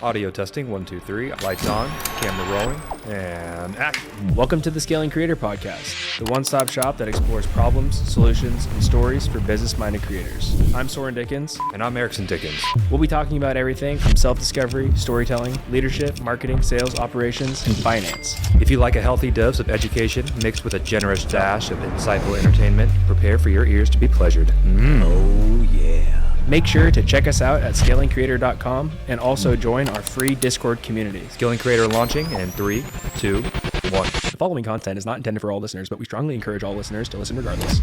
Audio testing, 1, 2, 3. Lights on, camera rolling, and action. Welcome to the Scaling Creator Podcast, the one-stop shop that explores problems, solutions, and stories for business-minded creators. I'm Soren Dickens. And I'm Erickson Dickens. We'll be talking about everything from self-discovery, storytelling, leadership, marketing, sales, operations, and finance. If you like a healthy dose of education mixed with a generous dash of insightful entertainment, prepare for your ears to be pleasured. Oh, yeah. Make sure to check us out at scalingcreator.com and also join our free Discord community. Scaling Creator launching in 3, 2, 1. The following content is not intended for all listeners, but we strongly encourage all listeners to listen regardless.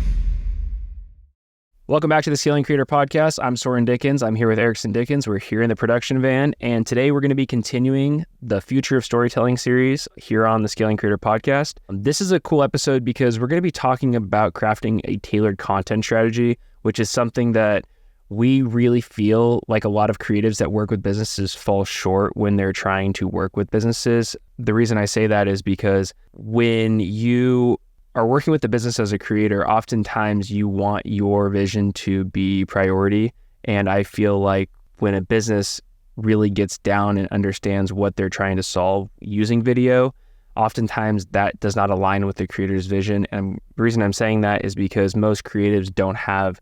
Welcome back to the Scaling Creator Podcast. I'm Soren Dickens. I'm here with Erickson Dickens. We're here in the production van, and today we're going to be continuing the Future of Storytelling series here on the Scaling Creator Podcast. This is a cool episode because we're going to be talking about crafting a tailored content strategy, which is something that we really feel like a lot of creatives that work with businesses fall short when they're trying to work with businesses. The reason I say that is because when you are working with the business as a creator, oftentimes you want your vision to be priority. And I feel like when a business really gets down and understands what they're trying to solve using video, oftentimes that does not align with the creator's vision. And the reason I'm saying that is because most creatives don't have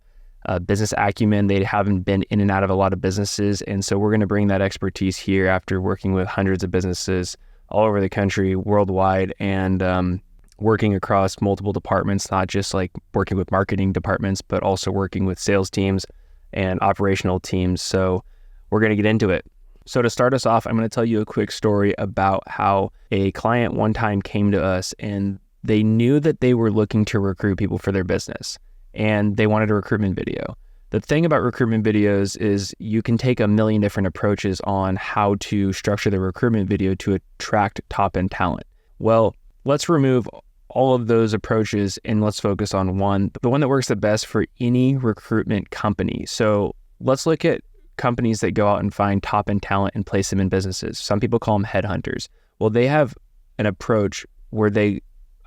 business acumen. They haven't been in and out of a lot of businesses. And so we're going to bring that expertise here after working with hundreds of businesses all over the country, worldwide, and working across multiple departments, not just like working with marketing departments, but also working with sales teams and operational teams. So we're going to get into it. So to start us off, I'm going to tell you a quick story about how a client one time came to us and they knew that they were looking to recruit people for their business. And they wanted a recruitment video. The thing about recruitment videos is you can take a million different approaches on how to structure the recruitment video to attract top-end talent. Well, let's remove all of those approaches and let's focus on one, the one that works the best for any recruitment company. So let's look at companies that go out and find top-end talent and place them in businesses. Some people call them headhunters. Well, they have an approach where they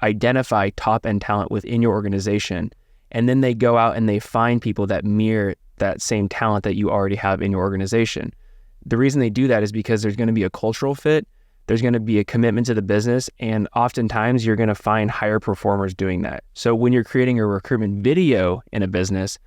identify top-end talent within your organization, and then they go out and they find people that mirror that same talent that you already have in your organization. The reason they do that is because there's going to be a cultural fit, there's going to be a commitment to the business, and oftentimes you're going to find higher performers doing that. So when you're creating a recruitment video in a business,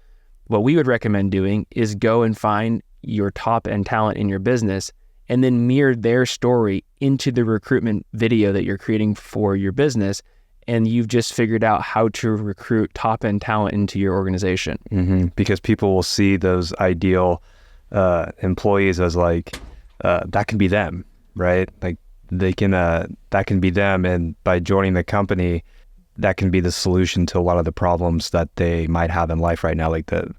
what we would recommend doing is go and find your top end talent in your business and then mirror their story into the recruitment video that you're creating for your business. And you've just figured out how to recruit top-end talent into your organization. Mm-hmm. Because people will see those ideal employees as like, that can be them, right? Like they can, that can be them. And by joining the company, that can be the solution to a lot of the problems that they might have in life right now. Like the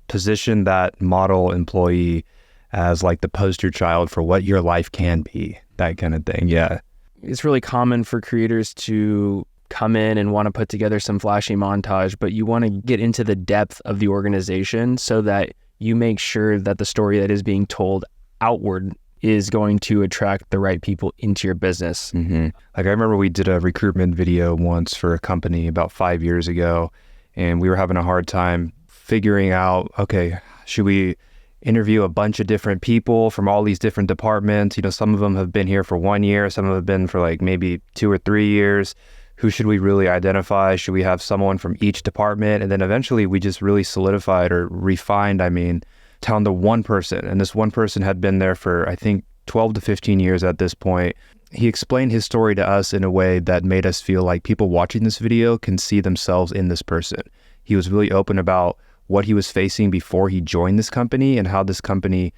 position that model employee as like the poster child for what your life can be, that kind of thing. Yeah. It's really common for creators to come in and want to put together some flashy montage, but you want to get into the depth of the organization so that you make sure that the story that is being told outward is going to attract the right people into your business. Mm-hmm. Like I remember we did a recruitment video once for a company about 5 years ago, and we were having a hard time figuring out, okay, should we interview a bunch of different people from all these different departments? You know, some of them have been here for 1 year, some of them have been for like maybe 2 or 3 years. Who should we really identify? Should we have someone from each department? And then eventually we just really solidified or refined, down to one person. And this one person had been there for, I think, 12 to 15 years at this point. He explained his story to us in a way that made us feel like people watching this video can see themselves in this person. He was really open about what he was facing before he joined this company and how this company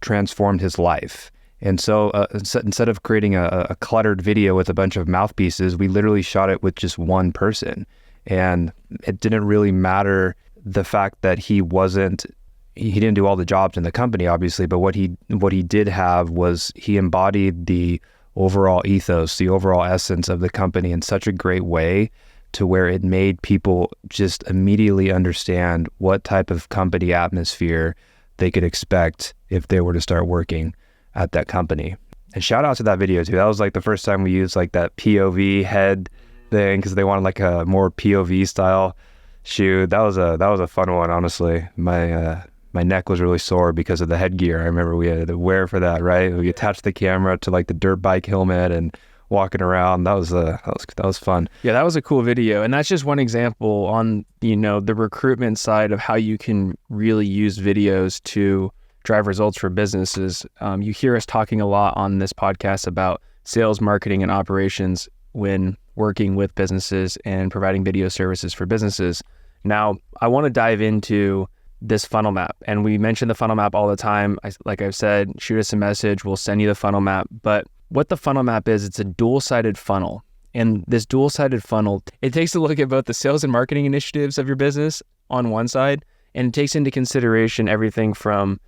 transformed his life. And so instead of creating a cluttered video with a bunch of mouthpieces, we literally shot it with just one person. And it didn't really matter the fact that he didn't do all the jobs in the company, obviously, but what he did have was he embodied the overall ethos, the overall essence of the company in such a great way to where it made people just immediately understand what type of company atmosphere they could expect if they were to start working at that company. And shout out to that video too. That was like the first time we used like that POV head thing because they wanted like a more POV style shoot. That was a fun one, honestly. My my neck was really sore because of the headgear. I remember we had to wear for that, right? We attached the camera to like the dirt bike helmet and walking around. That was fun. Yeah, that was a cool video. And that's just one example on, the recruitment side of how you can really use videos to drive results for businesses. You hear us talking a lot on this podcast about sales, marketing, and operations when working with businesses and providing video services for businesses. Now, I want to dive into this funnel map. And we mention the funnel map all the time. Like I've said, shoot us a message. We'll send you the funnel map. But what the funnel map is, it's a dual-sided funnel. And this dual-sided funnel, it takes a look at both the sales and marketing initiatives of your business on one side, and it takes into consideration everything from,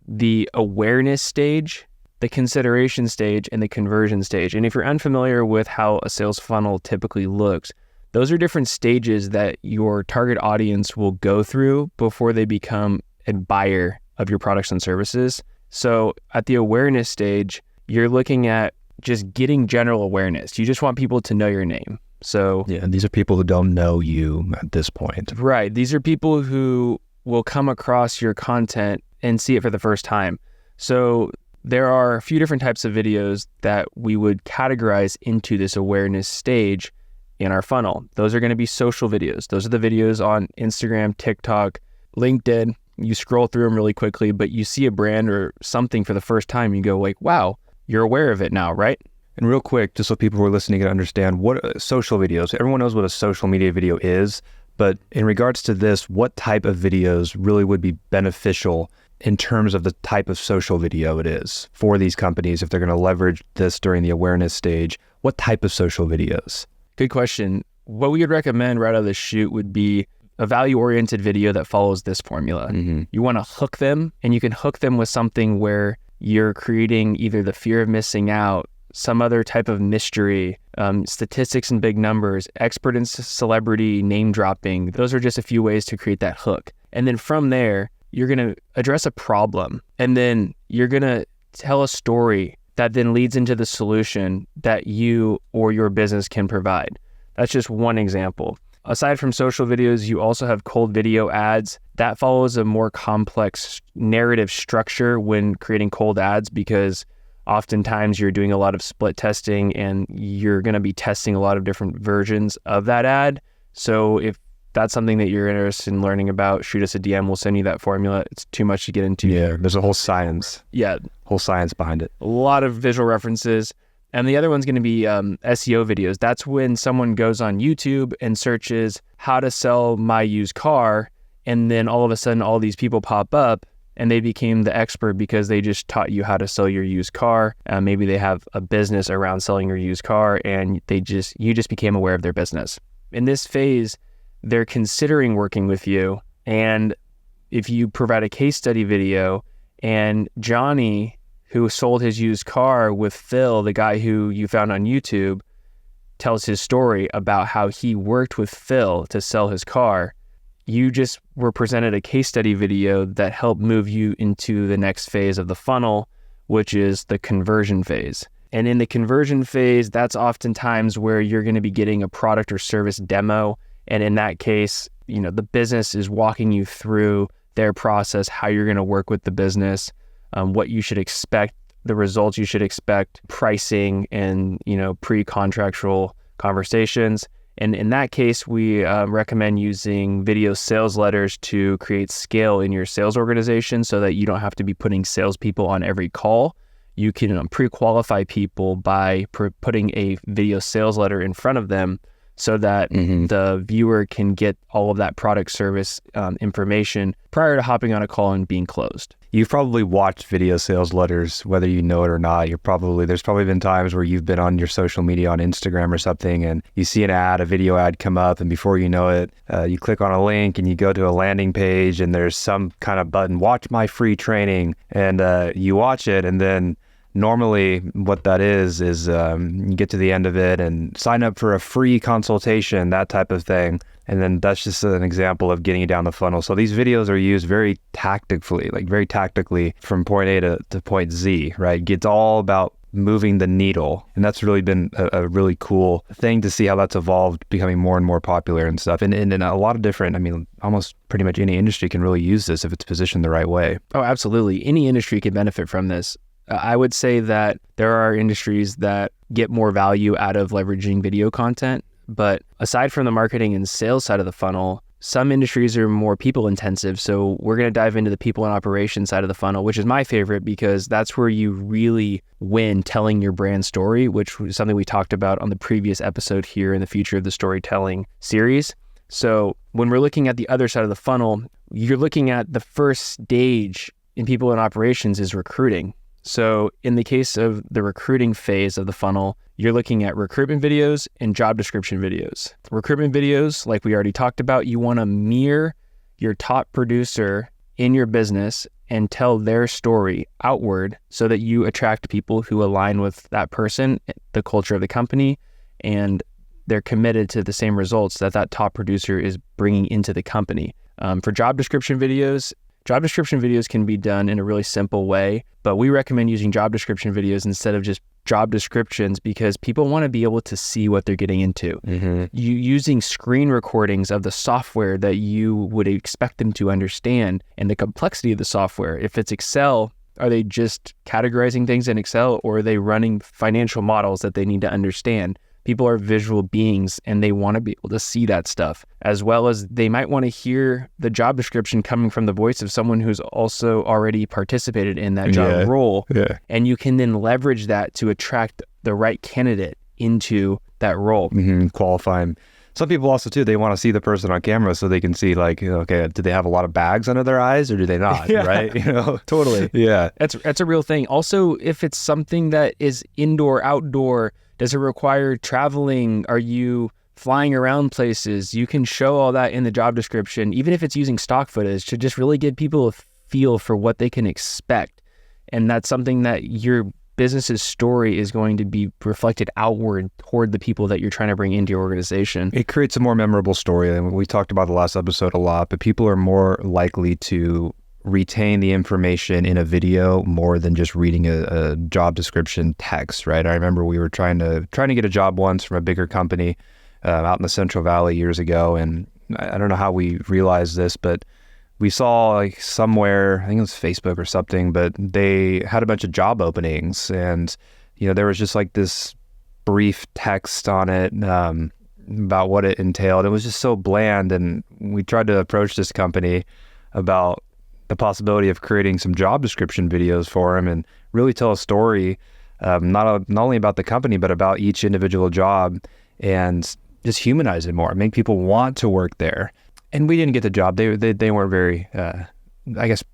the awareness stage, the consideration stage, and the conversion stage. And if you're unfamiliar with how a sales funnel typically looks, those are different stages that your target audience will go through before they become a buyer of your products and services. So at the awareness stage, you're looking at just getting general awareness. You just want people to know your name. So yeah, these are people who don't know you at this point. Right. These are people who will come across your content and see it for the first time. So there are a few different types of videos that we would categorize into this awareness stage in our funnel. Those are going to be social videos. Those are the videos on Instagram, TikTok, LinkedIn. You scroll through them really quickly, but you see a brand or something for the first time, you go like, wow, you're aware of it now, right? And real quick, just so people who are listening can understand what social videos, everyone knows what a social media video is, but in regards to this, what type of videos really would be beneficial in terms of the type of social video it is for these companies if they're going to leverage this during the awareness stage? What type of social videos? Good question. What we would recommend right out of the chute would be a value-oriented video that follows this formula. Mm-hmm. You want to hook them, and you can hook them with something where you're creating either the fear of missing out, some other type of mystery, statistics and big numbers, expert and celebrity name dropping. Those are just a few ways to create that hook. And then from there, you're going to address a problem, and then you're going to tell a story that then leads into the solution that you or your business can provide. That's just one example. Aside from social videos, you also have cold video ads. That follows a more complex narrative structure when creating cold ads, because oftentimes you're doing a lot of split testing and you're going to be testing a lot of different versions of that ad. So if that's something that you're interested in learning about, shoot us a DM. We'll send you that formula. It's too much to get into. Yeah, there's a whole science. Yeah. Whole science behind it. A lot of visual references. And the other one's going to be SEO videos. That's when someone goes on YouTube and searches how to sell my used car, and then all of a sudden all these people pop up and they became the expert because they just taught you how to sell your used car. Maybe they have a business around selling your used car, and you just became aware of their business. In this phase, they're considering working with you. And if you provide a case study video, and Johnny, who sold his used car with Phil, the guy who you found on YouTube, tells his story about how he worked with Phil to sell his car, you just were presented a case study video that helped move you into the next phase of the funnel, which is the conversion phase. And in the conversion phase, that's oftentimes where you're going to be getting a product or service demo. And in that case, the business is walking you through their process, how you're going to work with the business, what you should expect, the results you should expect, pricing, and, pre-contractual conversations. And in that case, we recommend using video sales letters to create scale in your sales organization so that you don't have to be putting salespeople on every call. You can pre-qualify people by putting a video sales letter in front of them so that the viewer can get all of that product service information prior to hopping on a call and being closed. You've probably watched video sales letters, whether you know it or not. There's probably been times where you've been on your social media on Instagram or something, and you see a video ad come up, and before you know it, you click on a link and you go to a landing page, and there's some kind of button, watch my free training, and you watch it, and then normally what that is you get to the end of it and sign up for a free consultation, that type of thing. And then that's just an example of getting you down the funnel. So these videos are used very tactically from point A to point Z, right? It's all about moving the needle. And that's really been a really cool thing to see how that's evolved, becoming more and more popular and stuff. And in a lot of different, I mean, almost pretty much any industry can really use this if it's positioned the right way. Oh, absolutely. Any industry can benefit from this. I would say that there are industries that get more value out of leveraging video content. But aside from the marketing and sales side of the funnel, some industries are more people intensive. So we're going to dive into the people and operations side of the funnel, which is my favorite because that's where you really win telling your brand story, which was something we talked about on the previous episode here in the Future of the Storytelling series. So when we're looking at the other side of the funnel, you're looking at the first stage in people and operations is recruiting. So in the case of the recruiting phase of the funnel, you're looking at recruitment videos and job description videos. Recruitment videos, like we already talked about, you want to mirror your top producer in your business and tell their story outward so that you attract people who align with that person, the culture of the company, and they're committed to the same results that that top producer is bringing into the company. For job description videos can be done in a really simple way, but we recommend using job description videos instead of just job descriptions because people want to be able to see what they're getting into. You using screen recordings of the software that you would expect them to understand and the complexity of the software. If it's Excel, are they just categorizing things in Excel or are they running financial models that they need to understand? People are visual beings and they want to be able to see that stuff, as well as they might want to hear the job description coming from the voice of someone who's also already participated in that job role. And you can then leverage that to attract the right candidate into that role. Qualify them. Some people also too, they want to see the person on camera so they can see like, okay, do they have a lot of bags under their eyes or do they not? Right? Totally. Yeah. That's a real thing. Also, if it's something that is indoor, outdoor, does it require traveling? Are you flying around places? You can show all that in the job description, even if it's using stock footage, to just really give people a feel for what they can expect. And that's something that your business's story is going to be reflected outward toward the people that you're trying to bring into your organization. It creates a more memorable story. And we talked about the last episode a lot, but people are more likely to retain the information in a video more than just reading a job description text, right? I remember we were trying to get a job once from a bigger company out in the Central Valley years ago, and I don't know how we realized this, but we saw like somewhere, I think it was Facebook or something, but they had a bunch of job openings, and there was just like this brief text on it about what it entailed. It was just so bland, and we tried to approach this company about the possibility of creating some job description videos for them and really tell a story, not only about the company, but about each individual job and just humanize it more, make people want to work there. And we didn't get the job. They weren't very,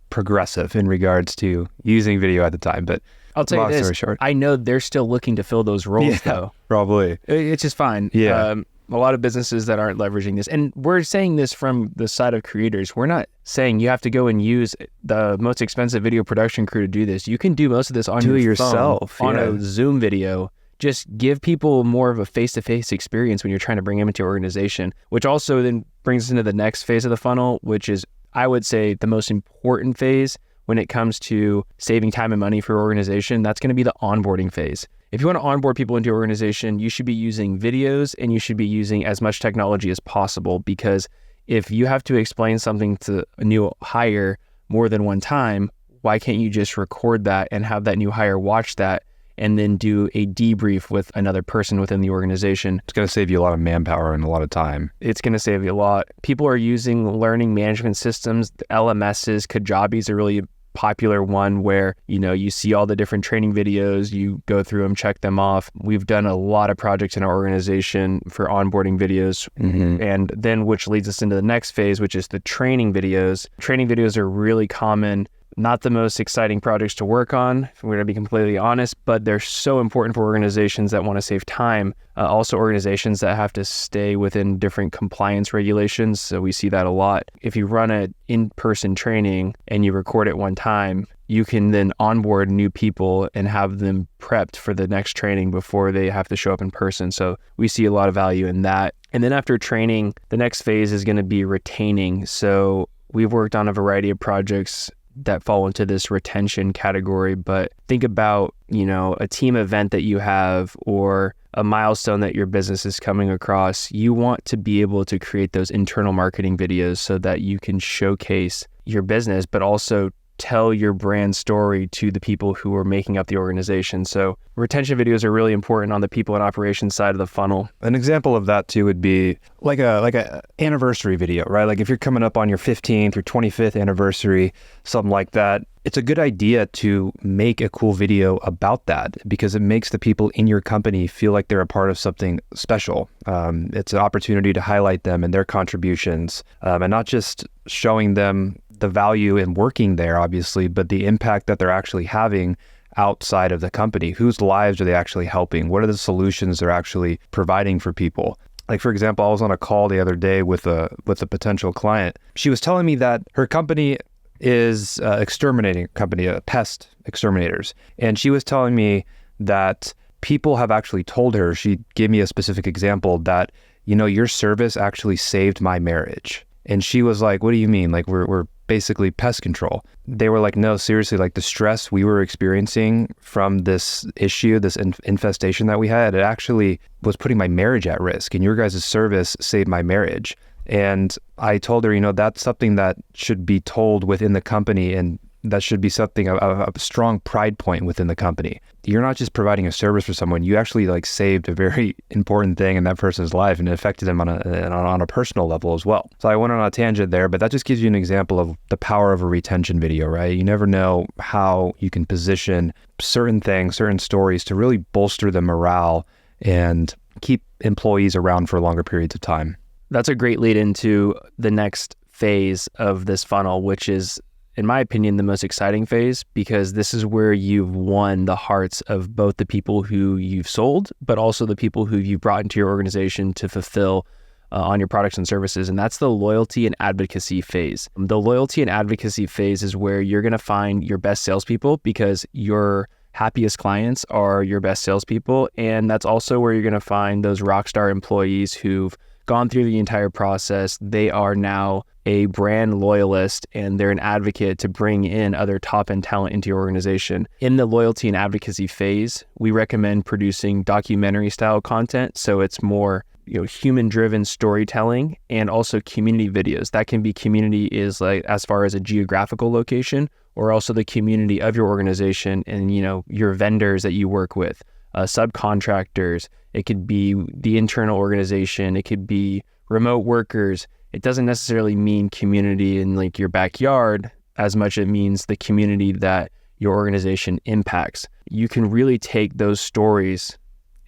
progressive in regards to using video at the time. But I'll tell you this, short, I know they're still looking to fill those roles though. Probably. It's just fine. Yeah. A lot of businesses that aren't leveraging this. And we're saying this from the side of creators. We're not saying you have to go and use the most expensive video production crew to do this. You can do most of this on your yourself, phone, on a Zoom video. Just give people more of a face-to-face experience when you're trying to bring them into your organization, which also then brings us into the next phase of the funnel, which is, I would say, the most important phase when it comes to saving time and money for your organization. That's going to be the onboarding phase. If you want to onboard people into your organization, you should be using videos and you should be using as much technology as possible, because if you have to explain something to a new hire more than one time, why can't you just record that and have that new hire watch that and then do a debrief with another person within the organization? It's going to save you a lot of manpower and a lot of time. It's going to save you a lot. People are using learning management systems, LMSs. Kajabi is a really popular one where, you see all the different training videos, you go through them, check them off. We've done a lot of projects in our organization for onboarding videos. And then which leads us into the next phase, which is the training videos. Training videos are really common. Not the most exciting projects to work on, if we're going to be completely honest, but they're so important for organizations that want to save time. Also organizations that have to stay within different compliance regulations. So we see that a lot. If you run an in-person training and you record it one time, you can then onboard new people and have them prepped for the next training before they have to show up in person. So we see a lot of value in that. And then after training, the next phase is going to be retaining. So we've worked on a variety of projects that fall into this retention category, but think about, a team event that you have or a milestone that your business is coming across. You want to be able to create those internal marketing videos so that you can showcase your business, but also tell your brand story to the people who are making up the organization. So retention videos are really important on the people and operations side of the funnel. An example of that too would be like a anniversary video, right? Like if you're coming up on your 15th or 25th anniversary, something like that, it's a good idea to make a cool video about that because it makes the people in your company feel like they're a part of something special. It's an opportunity to highlight them and their contributions, and not just showing them the value in working there, obviously, but the impact that they're actually having outside of the company. Whose lives are they actually helping? What are the solutions they're actually providing for people? Like, for example, I was on a call the other day with a potential client. She was telling me that her company is exterminating company, pest exterminators. And she was telling me that people have actually told her, she gave me a specific example that, your service actually saved my marriage. And she was like, what do you mean? Like we're basically pest control. They were like, no, seriously, like the stress we were experiencing from this issue, this infestation that we had, it actually was putting my marriage at risk. And your guys' service saved my marriage. And I told her, that's something that should be told within the company, and that should be something, a strong pride point within the company. You're not just providing a service for someone, you actually saved a very important thing in that person's life, and it affected them on a personal level as well. So I went on a tangent there, but that just gives you an example of the power of a retention video, right? You never know how you can position certain things, certain stories to really bolster the morale and keep employees around for longer periods of time. That's a great lead into the next phase of this funnel, which is, in my opinion, the most exciting phase, because this is where you've won the hearts of both the people who you've sold, but also the people who you've brought into your organization to fulfill on your products and services. And that's the loyalty and advocacy phase. The loyalty and advocacy phase is where you're going to find your best salespeople, because your happiest clients are your best salespeople. And that's also where you're going to find those rockstar employees who've gone through the entire process. They are now a brand loyalist, and they're an advocate to bring in other top-end talent into your organization. In the loyalty and advocacy phase, we recommend producing documentary-style content, so it's more human-driven storytelling, and also community videos. That can be community is like as far as a geographical location, or also the community of your organization and your vendors that you work with, subcontractors. It could be the internal organization. It could be remote workers. It doesn't necessarily mean community in your backyard as much as it means the community that your organization impacts. You can really take those stories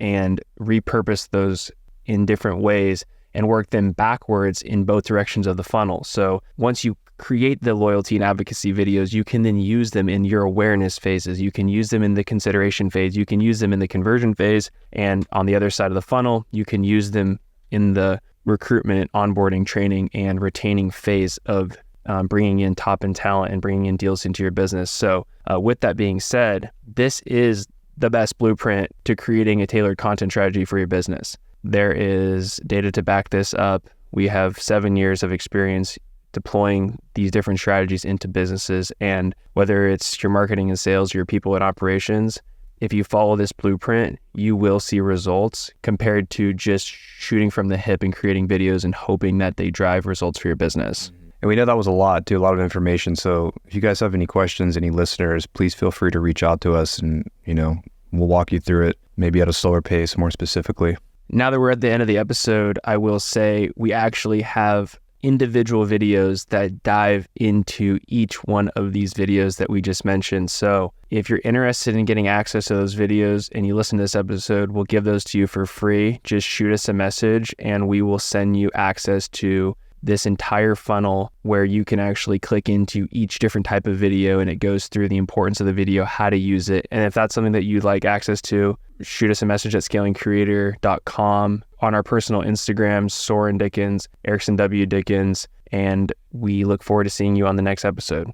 and repurpose those in different ways and work them backwards in both directions of the funnel. So once you create the loyalty and advocacy videos, you can then use them in your awareness phases. You can use them in the consideration phase. You can use them in the conversion phase. And on the other side of the funnel, you can use them in the recruitment, onboarding, training, and retaining phase of bringing in top-end talent and bringing in deals into your business. So with that being said, this is the best blueprint to creating a tailored content strategy for your business. There is data to back this up. We have 7 years of experience deploying these different strategies into businesses. And whether it's your marketing and sales, your people and operations, if you follow this blueprint, you will see results compared to just shooting from the hip and creating videos and hoping that they drive results for your business. And we know that was a lot of information. So if you guys have any questions, any listeners, please feel free to reach out to us, and, we'll walk you through it, maybe at a slower pace, more specifically. Now that we're at the end of the episode, I will say we actually have individual videos that dive into each one of these videos that we just mentioned. So if you're interested in getting access to those videos and you listen to this episode, we'll give those to you for free. Just shoot us a message and we will send you access to this entire funnel where you can actually click into each different type of video, and it goes through the importance of the video, how to use it. And if that's something that you'd like access to, shoot us a message at scalingcreator.com, on our personal Instagrams, Soren Dickens, Erickson W. Dickens, and we look forward to seeing you on the next episode.